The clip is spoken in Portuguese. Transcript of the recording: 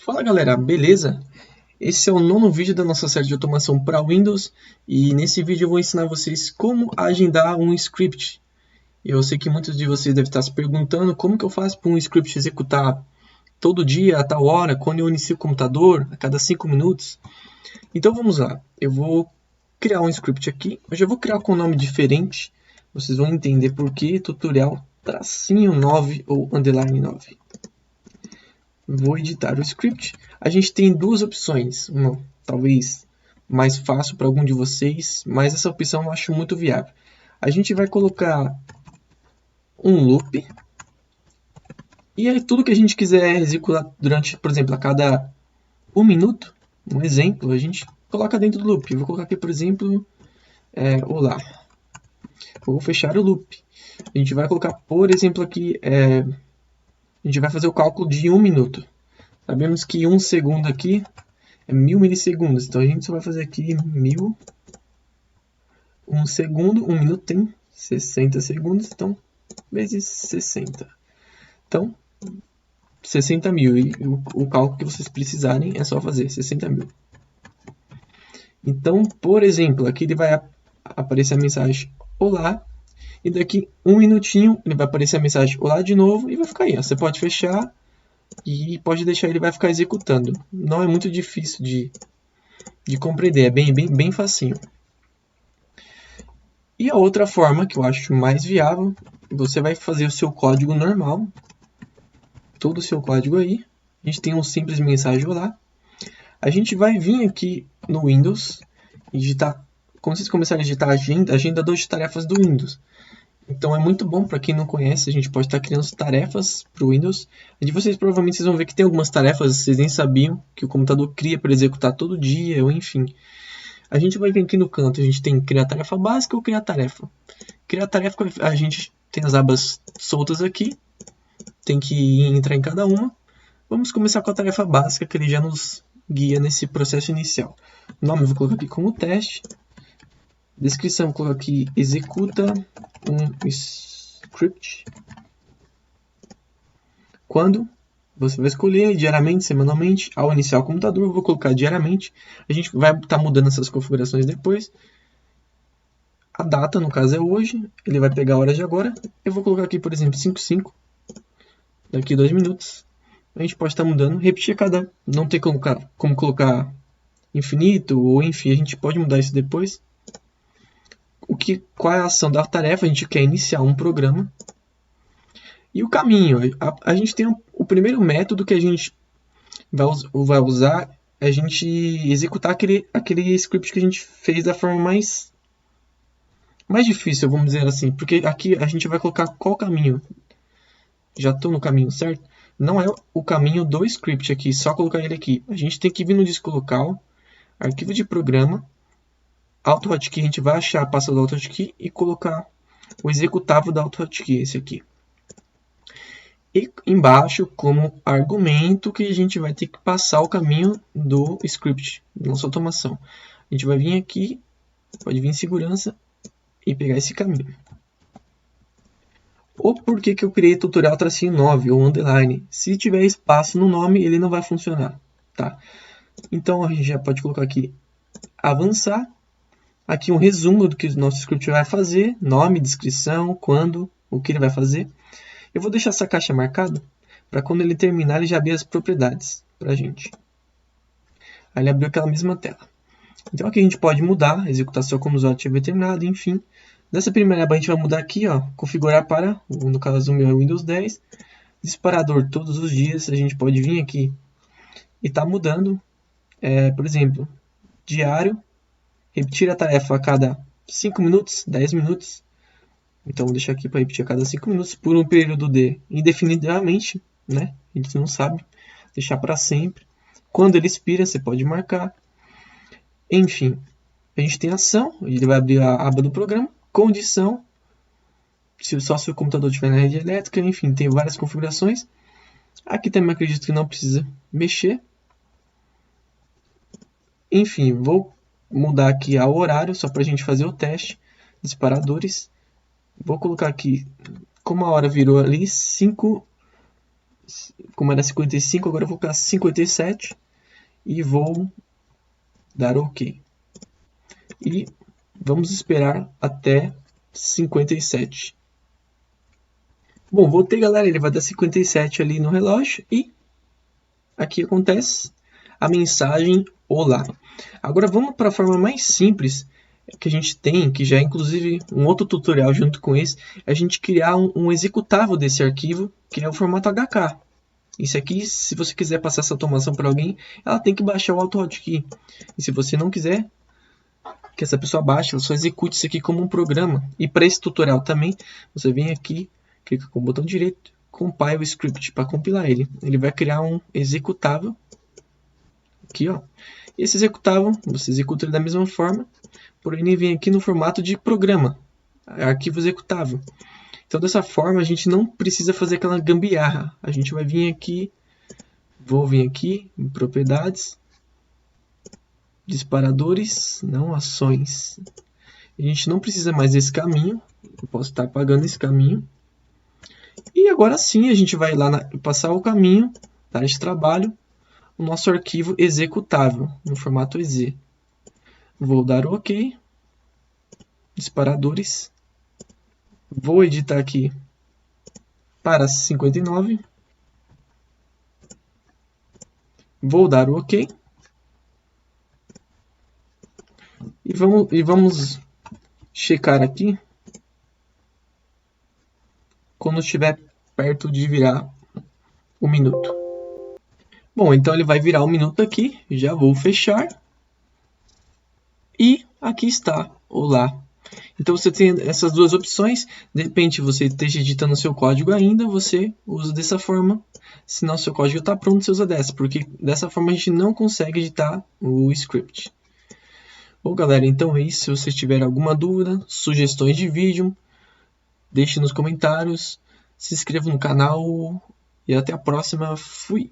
Fala galera, beleza? Esse é o nono vídeo da nossa série de automação para Windows e nesse vídeo eu vou ensinar vocês como agendar um script. Eu sei que muitos de vocês devem estar se perguntando como que eu faço para um script executar todo dia, a tal hora, quando eu inicio o computador, a cada 5 minutos. Então vamos lá, eu vou criar um script aqui, eu já vou criar com um nome diferente, vocês vão entender por que tutorial tracinho 9 ou underline 9. Vou editar o script. A gente tem duas opções, uma talvez mais fácil para algum de vocês, mas essa opção eu acho muito viável. A gente vai colocar um loop e aí tudo que a gente quiser executar durante, por exemplo, a cada 1 minuto, um exemplo, a gente coloca dentro do loop. Eu vou colocar aqui, por exemplo, olá. Vou fechar o loop. A gente vai colocar, por exemplo, aqui, a gente vai fazer o cálculo de 1 minuto. Sabemos que 1 segundo aqui é 1000 milissegundos. Então a gente só vai fazer aqui 1000. 1 segundo, 1 minuto tem 60 segundos. Então, vezes 60. Então, 60 mil. E o cálculo que vocês precisarem é só fazer 60 mil. Então, por exemplo, aqui ele vai aparecer a mensagem olá. E daqui 1 minutinho ele vai aparecer a mensagem olá de novo e vai ficar aí. Ó. Você pode fechar e pode deixar, ele vai ficar executando. Não é muito difícil de compreender, é bem facinho. E a outra forma que eu acho mais viável, você vai fazer o seu código normal, todo o seu código aí. A gente tem um simples mensagem olá. A gente vai vir aqui no Windows e digitar, quando vocês começarem a digitar agenda de tarefas do Windows. Então é muito bom para quem não conhece, a gente pode estar criando tarefas para o Windows. E vocês provavelmente vão ver que tem algumas tarefas que vocês nem sabiam que o computador cria para executar todo dia, ou enfim. A gente vai vir aqui no canto, a gente tem criar tarefa básica ou criar tarefa. Criar tarefa, a gente tem as abas soltas aqui, tem que entrar em cada uma. Vamos começar com a tarefa básica, que ele já nos guia nesse processo inicial. O nome eu vou colocar aqui como teste. Descrição, vou colocar aqui, executa um script. Quando? Você vai escolher diariamente, semanalmente, ao iniciar o computador, eu vou colocar diariamente. A gente vai estar mudando essas configurações depois. A data, no caso, é hoje. Ele vai pegar a hora de agora. Eu vou colocar aqui, por exemplo, 5:05. Daqui 2 minutos. A gente pode estar mudando, repetir cada... Não tem como colocar infinito, ou enfim, a gente pode mudar isso depois. Qual é a ação da tarefa? A gente quer iniciar um programa. E o caminho, a gente tem o primeiro método que a gente vai usar, é a gente executar aquele script que a gente fez da forma mais difícil, vamos dizer assim, porque aqui a gente vai colocar qual caminho. Já estou no caminho certo? Não é o caminho do script aqui, só colocar ele aqui. A gente tem que vir no disco local, arquivo de programa, AutoHotkey, a gente vai achar a pasta do AutoHotkey e colocar o executável da AutoHotkey, esse aqui. E embaixo, como argumento, que a gente vai ter que passar o caminho do script, nossa automação. A gente vai vir aqui, pode vir em segurança e pegar esse caminho. Ou por que eu criei tutorial tracinho 9 ou underline? Se tiver espaço no nome, ele não vai funcionar. Tá? Então a gente já pode colocar aqui avançar. Aqui um resumo do que o nosso script vai fazer, nome, descrição, quando, o que ele vai fazer. Eu vou deixar essa caixa marcada para quando ele terminar ele já abrir as propriedades para a gente. Aí ele abriu aquela mesma tela. Então aqui a gente pode mudar, executar só como usuário tiver terminado, enfim. Nessa primeira aba a gente vai mudar aqui, ó, configurar para, no caso o meu é Windows 10, disparador todos os dias, a gente pode vir aqui e tá mudando, por exemplo, diário, repetir a tarefa a cada 5 minutos, 10 minutos. Então, vou deixar aqui para repetir a cada 5 minutos por um período de indefinidamente, né? A gente não sabe. Deixar para sempre. Quando ele expira, você pode marcar. Enfim, a gente tem ação. Ele vai abrir a aba do programa. Condição. Só se o computador estiver na rede elétrica. Enfim, tem várias configurações. Aqui também acredito que não precisa mexer. Enfim, vou mudar aqui ao horário, só para a gente fazer o teste. Disparadores. Vou colocar aqui, como a hora virou ali, 5 como era 55, agora eu vou colocar 57 e vou dar OK. E vamos esperar até 57. Bom, voltei, galera, ele vai dar 57 ali no relógio e aqui acontece a mensagem Olá. Agora vamos para a forma mais simples que a gente tem, que já é inclusive um outro tutorial junto com esse, é a gente criar um executável desse arquivo, que é o formato HK. Isso aqui, se você quiser passar essa automação para alguém, ela tem que baixar o AutoHotkey. E se você não quiser que essa pessoa baixe, ela só execute isso aqui como um programa. E para esse tutorial também, você vem aqui, clica com o botão direito, compile o script para compilar ele. Ele vai criar um executável. Aqui, ó. Esse executável, você executa ele da mesma forma, porém ele vem aqui no formato de programa, arquivo executável. Então dessa forma a gente não precisa fazer aquela gambiarra. A gente vai vir aqui, vou vir aqui em propriedades, disparadores, não ações. A gente não precisa mais desse caminho, eu posso estar apagando esse caminho. E agora sim a gente vai lá passar o caminho da área de trabalho, o nosso arquivo executável no formato EZ. Vou dar o OK, disparadores, vou editar aqui para 59, vou dar o OK e vamos checar aqui quando estiver perto de virar o minuto. Bom, então ele vai virar um minuto aqui, já vou fechar. E aqui está, Olá. Então você tem essas duas opções, de repente você esteja editando seu código ainda, você usa dessa forma. Se não, seu código está pronto, você usa dessa, porque dessa forma a gente não consegue editar o script. Bom, galera, então é isso. Se vocês tiverem alguma dúvida, sugestões de vídeo, deixe nos comentários, se inscreva no canal e até a próxima. Fui!